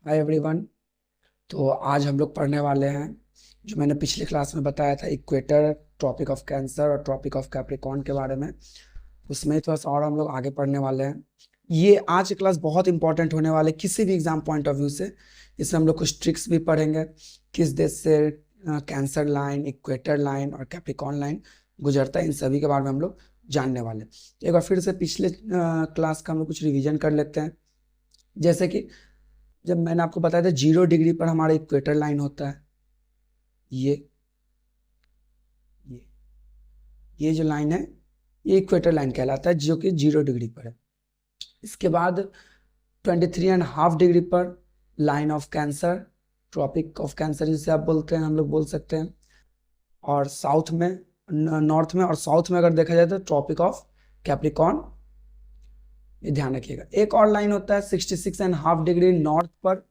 Hi everyone. तो आज हम लोग पढ़ने वाले हैं जो मैंने पिछले क्लास में बताया था, इक्वेटर, ट्रॉपिक ऑफ कैंसर और ट्रॉपिक ऑफ कैप्रिकॉर्न के बारे में। उसमें थोड़ा सा और हम लोग आगे पढ़ने वाले हैं। ये आज की क्लास बहुत इंपॉर्टेंट होने वाले किसी भी एग्जाम पॉइंट ऑफ व्यू से। इसमें हम लोग कुछ ट्रिक्स भी पढ़ेंगे, किस देश से कैंसर लाइन, इक्वेटर लाइन और कैप्रिकॉर्न लाइन गुजरता है, इन सभी के बारे में हम लोग जानने वाले हैं। एक बार फिर से पिछले क्लास का हम लोग कुछ रिविजन कर लेते हैं। जैसे कि जब मैंने आपको बताया था 0 डिग्री पर हमारा इक्वेटर लाइन होता है, ये ये ये जो लाइन है ये इक्वेटर लाइन कहलाता है, जो कि 0 डिग्री पर है। इसके बाद 23.5 डिग्री पर line of Cancer, Tropic of Cancer जिसे आप बोलते हैं, हम लोग बोल सकते हैं। और साउथ में, नॉर्थ में और साउथ में अगर देखा जाए तो ट्रॉपिक ऑफ कैप्रिकॉर्न, ये ध्यान रखिएगा। एक और लाइन होता है 66.5 डिग्री नॉर्थ पर,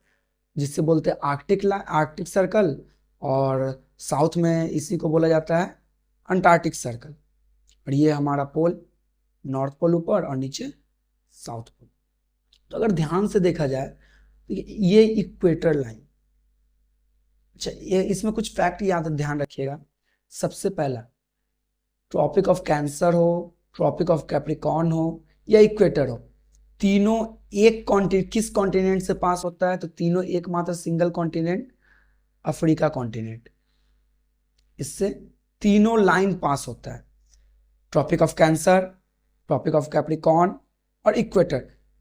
जिससे बोलते हैं आर्कटिक सर्कल, और साउथ में इसी को बोला जाता है अंटार्कटिक सर्कल। और ये हमारा पोल, नॉर्थ पोल ऊपर और नीचे साउथ पोल। तो अगर ध्यान से देखा जाए तो ये इक्वेटर लाइन, अच्छा ये इसमें कुछ फैक्ट याद ध्यान रखिएगा। सबसे पहला, ट्रॉपिक ऑफ कैंसर हो, ट्रॉपिक ऑफ कैप्रिकॉर्न हो या इक्वेटर हो, तीनों एक कॉन्टिनेंट, किस कॉन्टिनेंट से पास होता है? तो तीनों एकमात्र सिंगल कॉन्टिनेंट, अफ्रीका कॉन्टिनेंट। इससे तीनों लाइन पास होता है। Tropic of Cancer, Tropic of Capricorn और इक्वेटर,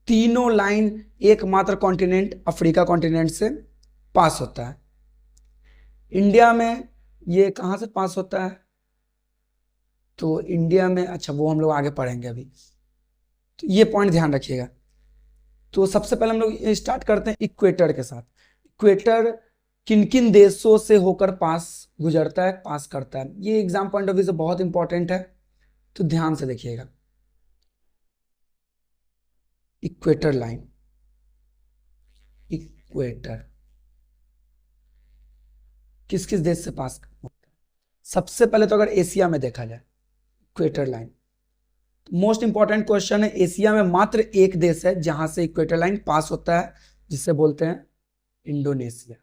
तीनों लाइन एकमात्र कॉन्टिनेंट अफ्रीका कॉन्टिनेंट से पास होता है। इंडिया में ये कहां से पास होता है? तो इंडिया में, अच्छा वो हम लोग आगे पढ़ेंगे अभी, तो ये पॉइंट ध्यान रखिएगा। तो सबसे पहले हम लोग स्टार्ट करते हैं इक्वेटर के साथ। इक्वेटर किन किन देशों से होकर पास गुजरता है, पास करता है, ये एग्जाम पॉइंट ऑफ व्यू से बहुत इंपॉर्टेंट है, तो ध्यान से देखिएगा। इक्वेटर लाइन, इक्वेटर किस किस देश से पास होता है? सबसे पहले तो अगर एशिया में देखा जाए equator line, most important question है, एशिया में मात्र एक देश है जहां से इक्वेटर लाइन पास होता है, जिसे बोलते हैं इंडोनेशिया।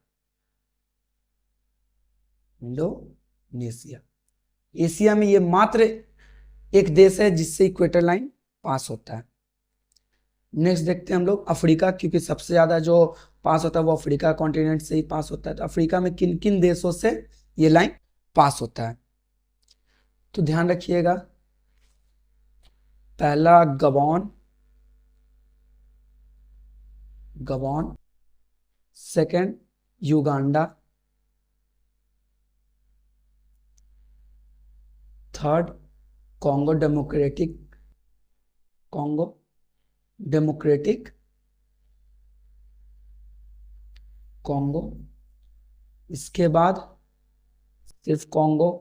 इंडोनेशिया, एशिया में ये मात्र एक देश है जिससे इक्वेटर लाइन पास होता है। नेक्स्ट देखते हैं हम लोग अफ्रीका, क्योंकि सबसे ज्यादा जो पास होता है वो अफ्रीका कॉन्टिनेंट से ही पास होता है। तो अफ्रीका में किन किन देशों से ये लाइन पास होता है, तो ध्यान रखिएगा। पहला Gabon, Gabon. Second Uganda. Third Congo democratic, Congo democratic Congo. इसके बाद सिर्फ कॉन्गो,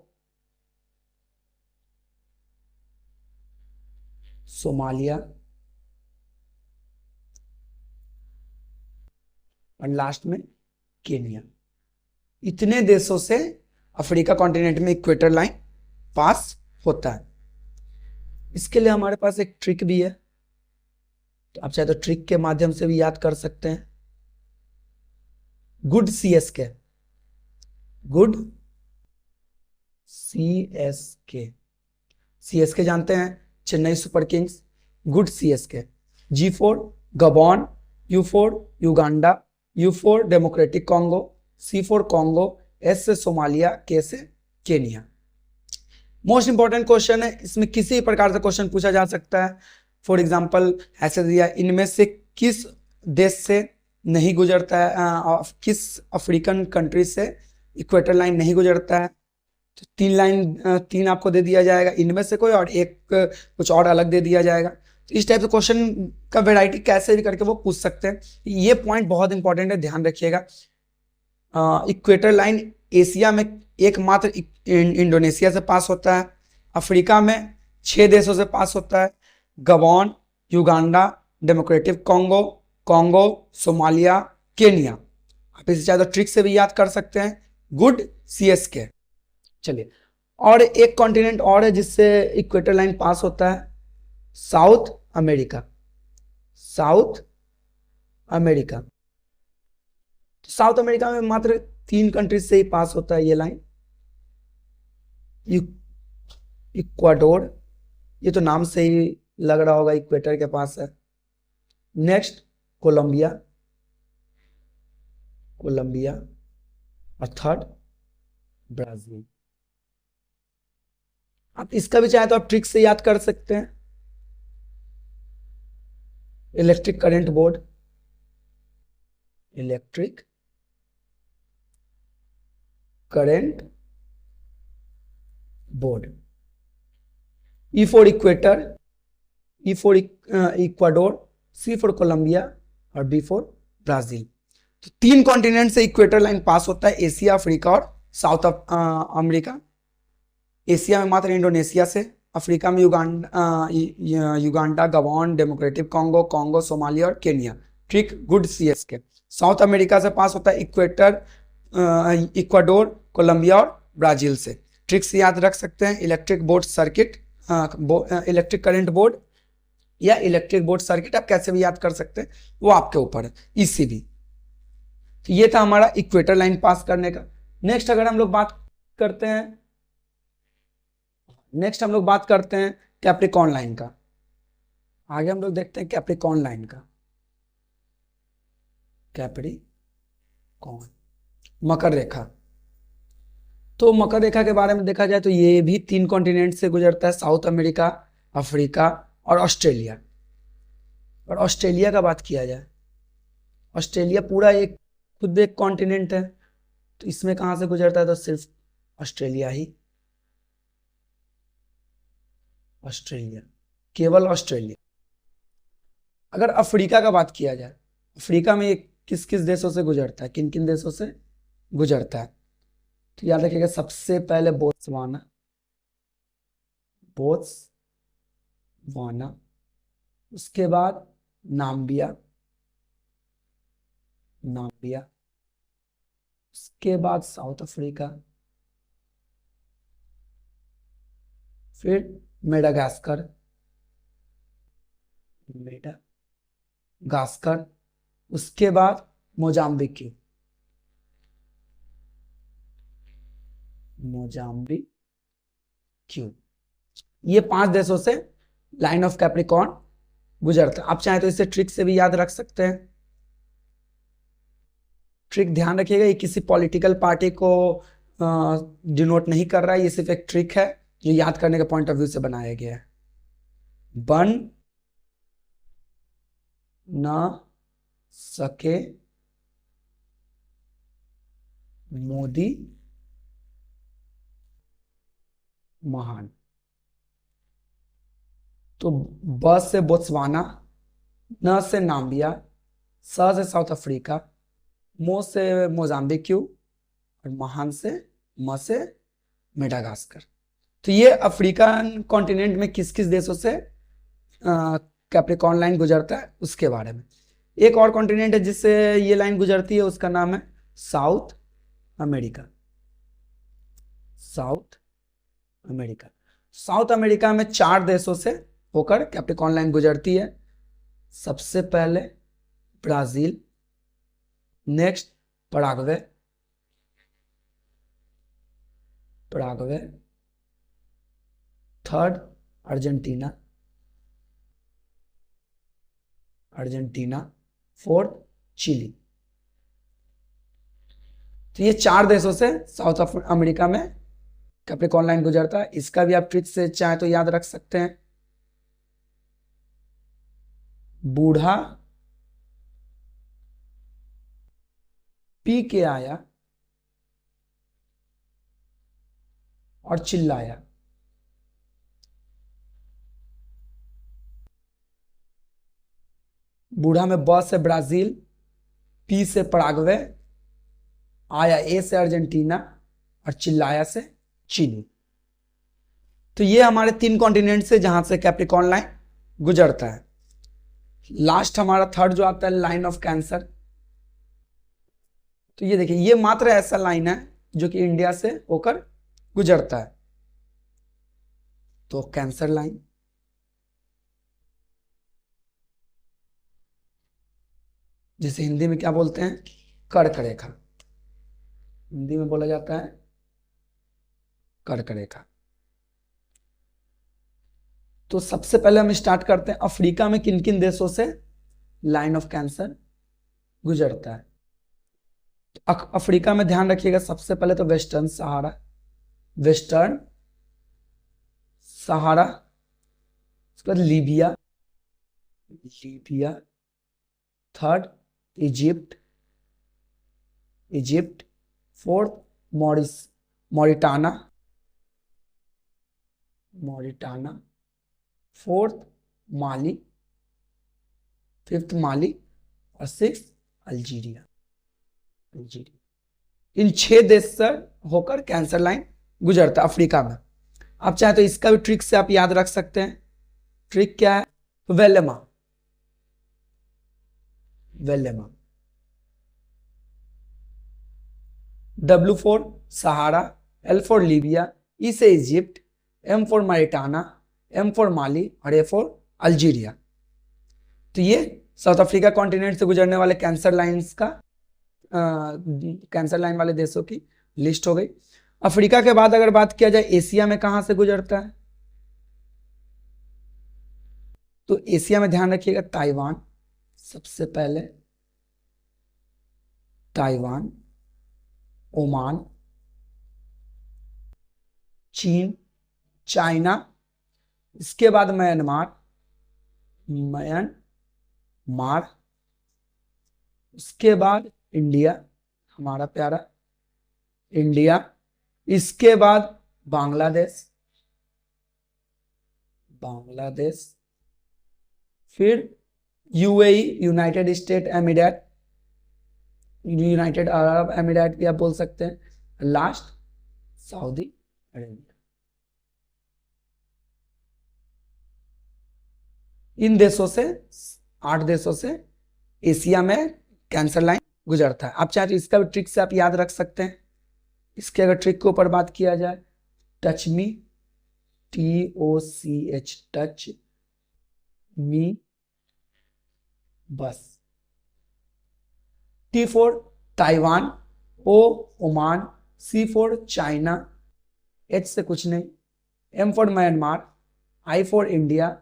सोमालिया और लास्ट में केनिया। इतने देशों से अफ्रीका कॉन्टिनेंट में इक्वेटर लाइन पास होता है। इसके लिए हमारे पास एक ट्रिक भी है, तो आप चाहे तो ट्रिक के माध्यम से भी याद कर सकते हैं। Good CSK, good CSK, CSK जानते हैं, Chennai Super Kings. Good CSK, G for Gabon, U for Uganda, U for Democratic Congo, C for Congo, S से सोमालिया, के से केनिया। मोस्ट इंपॉर्टेंट क्वेश्चन है, इसमें किसी प्रकार से क्वेश्चन पूछा जा सकता है। फॉर एग्जाम्पल ऐसे दिया, इनमें से किस देश से नहीं गुजरता है, किस अफ्रीकन कंट्री से इक्वेटर लाइन नहीं गुजरता है? तो तीन आपको दे दिया जाएगा, इनमें से कोई और एक कुछ और अलग दे दिया जाएगा। तो इस टाइप से क्वेश्चन का वैरायटी कैसे भी करके वो पूछ सकते हैं। ये पॉइंट बहुत इंपॉर्टेंट है, ध्यान रखिएगा। इक्वेटर लाइन एशिया में एकमात्र इंडोनेशिया से पास होता है। अफ्रीका में 6 देशों से पास होता है, Gabon, Uganda, democratic Congo, Congo, Somalia, Kenya. आप इसे ज्यादा ट्रिक से भी याद कर सकते हैं, गुड सीएसके। चलिए, और एक कॉन्टिनेंट और है जिससे इक्वेटर लाइन पास होता है, साउथ अमेरिका। साउथ अमेरिका, तो साउथ अमेरिका में मात्र 3 कंट्रीज से ही पास होता है ये लाइन। इक्वाडोर, ये तो नाम से ही लग रहा होगा इक्वेटर के पास है। नेक्स्ट कोलंबिया, कोलंबिया, और थर्ड ब्राजील। आप इसका भी चाहे तो आप ट्रिक से याद कर सकते हैं। Electric current board, electric current board. E for equator, E for Ecuador, C for Colombia और बी फॉर ब्राजील। तो 3 कॉन्टिनेंट से इक्वेटर लाइन पास होता है, एशिया, अफ्रीका और साउथ अमेरिका। एशिया में मात्र इंडोनेशिया से, अफ्रीका में Uganda, Gabon, Democratic Congo, Congo, Somalia और Kenya. Trick good CS K. South America से पास होता है इक्वेटर, इक्वाडोर, कोलंबिया और ब्राजील से। ट्रिक्स याद रख सकते हैं, electric board circuit, electric current board या इलेक्ट्रिक बोर्ड सर्किट, आप कैसे भी याद कर सकते हैं, वो आपके ऊपर है। ईसीबी। तो ये था हमारा इक्वेटर लाइन पास करने का। नेक्स्ट अगर हम लोग बात करते हैं, कैप्रिकॉर्न लाइन का। आगे हम लोग देखते हैं कैप्रिकॉर्न लाइन का। कैप्रिकॉर्न, मकर रेखा। तो मकर रेखा के बारे में देखा जाए तो ये भी 3 कॉन्टिनेंट से गुजरता है, साउथ अमेरिका, अफ्रीका और ऑस्ट्रेलिया। और ऑस्ट्रेलिया का बात किया जाए, ऑस्ट्रेलिया पूरा एक खुद एक कॉन्टिनेंट है। तो इसमें कहां से गुजरता है, तो सिर्फ ऑस्ट्रेलिया ही, ऑस्ट्रेलिया, केवल ऑस्ट्रेलिया। अगर अफ्रीका का बात किया जाए, अफ्रीका में किस किस देशों से गुजरता है, किन किन देशों से गुजरता है, तो याद रखिएगा सबसे पहले बोत्सवाना, बोत्सवाना, उसके बाद नाम्बिया, नाम्बिया, उसके बाद साउथ अफ्रीका, फिर मेडागास्कर, मेडागास्कर, उसके बाद मोजाम्बिक, मोजाम्बिक। ये 5 देशों से लाइन ऑफ कैप्रिकॉर्न गुजरता है। आप चाहे तो इसे ट्रिक से भी याद रख सकते हैं। ट्रिक ध्यान रखिएगा, ये किसी पॉलिटिकल पार्टी को डिनोट नहीं कर रहा है, ये सिर्फ एक ट्रिक है जो याद करने के पॉइंट ऑफ व्यू से बनाया गया है। बन न सके मोदी महान। तो ब से बोत्सवाना, न से नाम्बिया, स से साउथ अफ्रीका, मो से मोजाम्बिक और महान से म से मेडागास्कर। तो ये अफ्रीकन कॉन्टिनेंट में किस किस देशों से कैप्रिकॉर्न लाइन गुजरता है उसके बारे में। एक और कॉन्टिनेंट है जिससे ये लाइन गुजरती है, उसका नाम है south America. South America, south America में 4 देशों से होकर कैप्रिकॉर्न लाइन गुजरती है। सबसे पहले Brazil, next Paraguay, third Argentina, fourth Chile. तो ये 4 देशों से साउथ अमेरिका में कैप्रिकॉर्न लाइन गुजरता है। इसका भी आप ट्रिक से चाहे तो याद रख सकते हैं। बूढ़ा पी के आया और चिल्लाया। बूढ़ा में ब से ब्राजील, पी से पराग्वे, आया ए से अर्जेंटीना और चिल्लाया से चिली। तो ये हमारे 3 कॉन्टिनेंट से जहां से कैप्रिकॉर्न लाइन गुजरता है। लास्ट हमारा थर्ड जो आता है लाइन ऑफ कैंसर। तो ये देखिए, ये मात्र ऐसा लाइन है जो कि इंडिया से होकर गुजरता है। तो कैंसर लाइन, जिसे हिंदी में क्या बोलते हैं, कर्क रेखा, हिंदी में बोला जाता है कर्क रेखा। तो सबसे पहले हम स्टार्ट करते हैं, अफ्रीका में किन किन देशों से लाइन ऑफ कैंसर गुजरता है। तो अफ्रीका में ध्यान रखिएगा, सबसे पहले तो वेस्टर्न सहारा, वेस्टर्न सहारा, उसके बाद Libya, Libya, third Egypt, Egypt, fourth Mauritania, Mauritania, fourth Mali, fifth Mali, और सिक्स अल्जीरिया, अल्जीरिया। इन 6 देश से होकर कैंसर लाइन गुजरता है अफ्रीका में। आप चाहे तो इसका भी ट्रिक से आप याद रख सकते हैं। ट्रिक क्या है? वेलेमा, वेलेमा, W for Sahara, L for Libya, E से Egypt, M for Mauritania, M for Mali और A फॉर अल्जीरिया। तो ये साउथ अफ्रीका कॉन्टिनेंट से गुजरने वाले कैंसर लाइंस का कैंसर लाइन वाले देशों की लिस्ट हो गई। अफ्रीका के बाद अगर बात किया जाए एशिया में कहां से गुजरता है, तो एशिया में ध्यान रखिएगा ताइवान, सबसे पहले ताइवान, ओमान, चीन, चाइना, इसके बाद म्यांमार, म्यांमार, उसके बाद इंडिया, हमारा प्यारा इंडिया, इसके बाद बांग्लादेश, बांग्लादेश, फिर UAE, United state emirate, United Arab emirate भी आप बोल सकते हैं, लास्ट सऊदी अरेबिया। इन देशों से 8 देशों से एशिया में कैंसर लाइन गुजरता है। आप चाहे तो इसका भी ट्रिक से आप याद रख सकते हैं। इसके अगर ट्रिक के ऊपर बात किया जाए, touch me, TOCH, touch me, बस, T for Taiwan, O Oman, C for China, H से कुछ नहीं, M for Myanmar, I for India,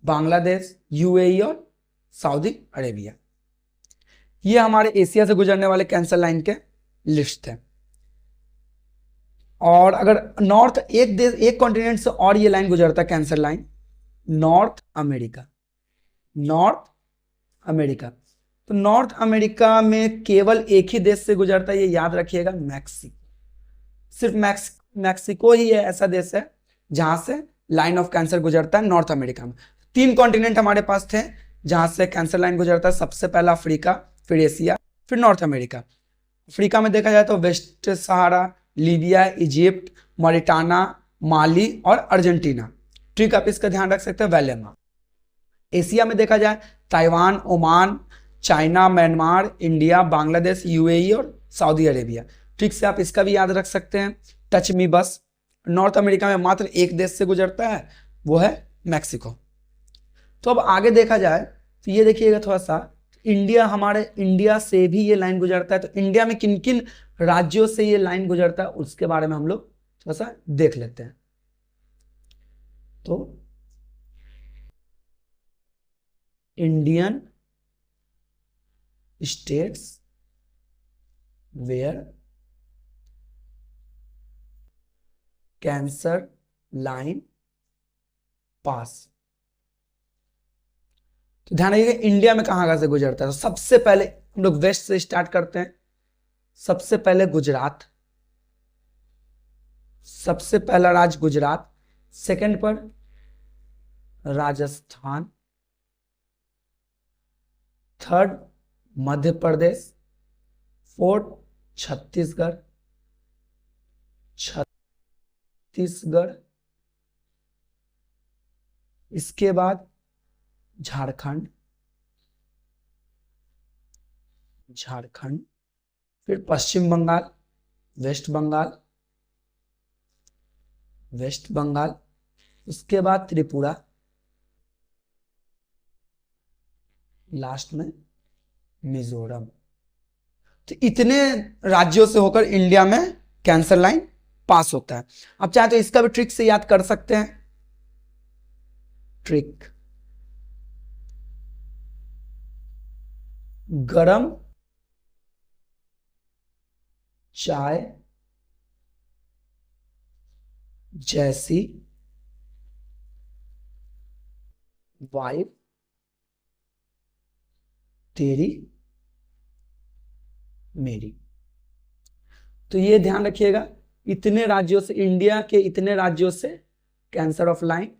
Bangladesh, UAE और सऊदी अरेबिया। ये हमारे एशिया से गुजरने वाले कैंसर लाइन के लिस्ट है। और अगर नॉर्थ एक देश एक कॉन्टिनेंट से और ये लाइन गुजरता है cancer line, north America, north America. तो नॉर्थ अमेरिका में केवल एक ही देश से गुजरता है, ये याद रखिएगा, मैक्सिको। सिर्फ मैक्सिको ही है ऐसा देश है जहां से लाइन ऑफ कैंसर गुजरता है नॉर्थ अमेरिका में। 3 कॉन्टिनेंट हमारे पास थे जहां से कैंसर लाइन गुजरता है, सबसे पहला अफ्रीका, फिर एशिया, फिर नॉर्थ अमेरिका। अफ्रीका में देखा जाए तो वेस्ट सहारा, लीबिया, इजिप्ट, मॉरिटाना, माली और अर्जेंटीना। ट्रिक आप इसका ध्यान रख सकते हैं, वेलेमा। एशिया में देखा जाए Taiwan, Oman, China, Myanmar, India, Bangladesh, UAE और सऊदी अरेबिया। ट्रिक से आप इसका भी याद रख सकते हैं, टच मी बस। नॉर्थ अमेरिका में मात्र एक देश से गुजरता है, वो है मैक्सिको। तो अब आगे देखा जाए तो ये देखिएगा थोड़ा सा, इंडिया, हमारे इंडिया से भी ये लाइन गुजरता है। तो इंडिया में किन किन राज्यों से ये लाइन गुजरता है उसके बारे में हम लोग थोड़ा सा देख लेते हैं। तो Indian states where cancer line pass. तो ध्यान रखिएगा इंडिया में कहां से गुजरता है। तो सबसे पहले हम लोग वेस्ट से स्टार्ट करते हैं। सबसे पहले गुजरात, सबसे पहला राज्य गुजरात, सेकंड पर राजस्थान, थर्ड मध्य प्रदेश, फोर्थ छत्तीसगढ़, छत्तीसगढ़, इसके बाद झारखंड, झारखंड, फिर पश्चिम बंगाल, वेस्ट बंगाल, वेस्ट बंगाल, उसके बाद त्रिपुरा, लास्ट में मिजोरम। तो इतने राज्यों से होकर इंडिया में कैंसर लाइन पास होता है। अब चाहे तो इसका भी ट्रिक से याद कर सकते हैं। ट्रिक, गरम चाय जैसी वाइफ तेरी मेरी। तो ये ध्यान रखिएगा, इतने राज्यों से, इंडिया के इतने राज्यों से कैंसर ऑफ लाइन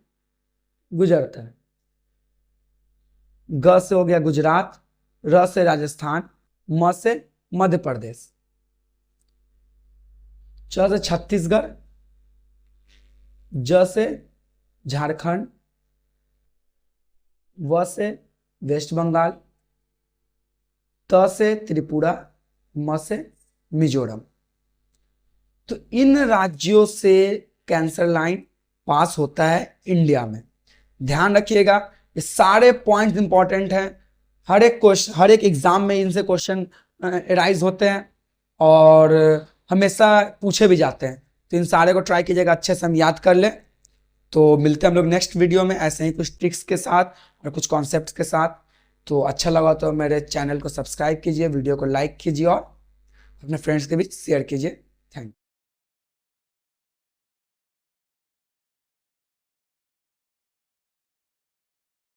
गुजरता है। ग से हो गया गुजरात, र से राजस्थान, म से मध्य प्रदेश, च से छत्तीसगढ़, ज से झारखंड, व से वेस्ट बंगाल, त से त्रिपुरा, म से मिजोरम। तो इन राज्यों से कैंसर लाइन पास होता है इंडिया में। ध्यान रखिएगा, ये सारे पॉइंट्स इंपॉर्टेंट हैं। हर एक क्वेश्चन, हर एक एग्जाम में इनसे क्वेश्चन अराइज होते हैं और हमेशा पूछे भी जाते हैं। तो इन सारे को ट्राई कीजिएगा, अच्छे से हम याद कर लें। तो मिलते हैं हम लोग नेक्स्ट वीडियो में ऐसे ही कुछ ट्रिक्स के साथ और कुछ कॉन्सेप्ट्स के साथ। तो अच्छा लगा तो मेरे चैनल को सब्सक्राइब कीजिए, वीडियो को लाइक कीजिए और अपने फ्रेंड्स के बीच शेयर कीजिए। Thank you.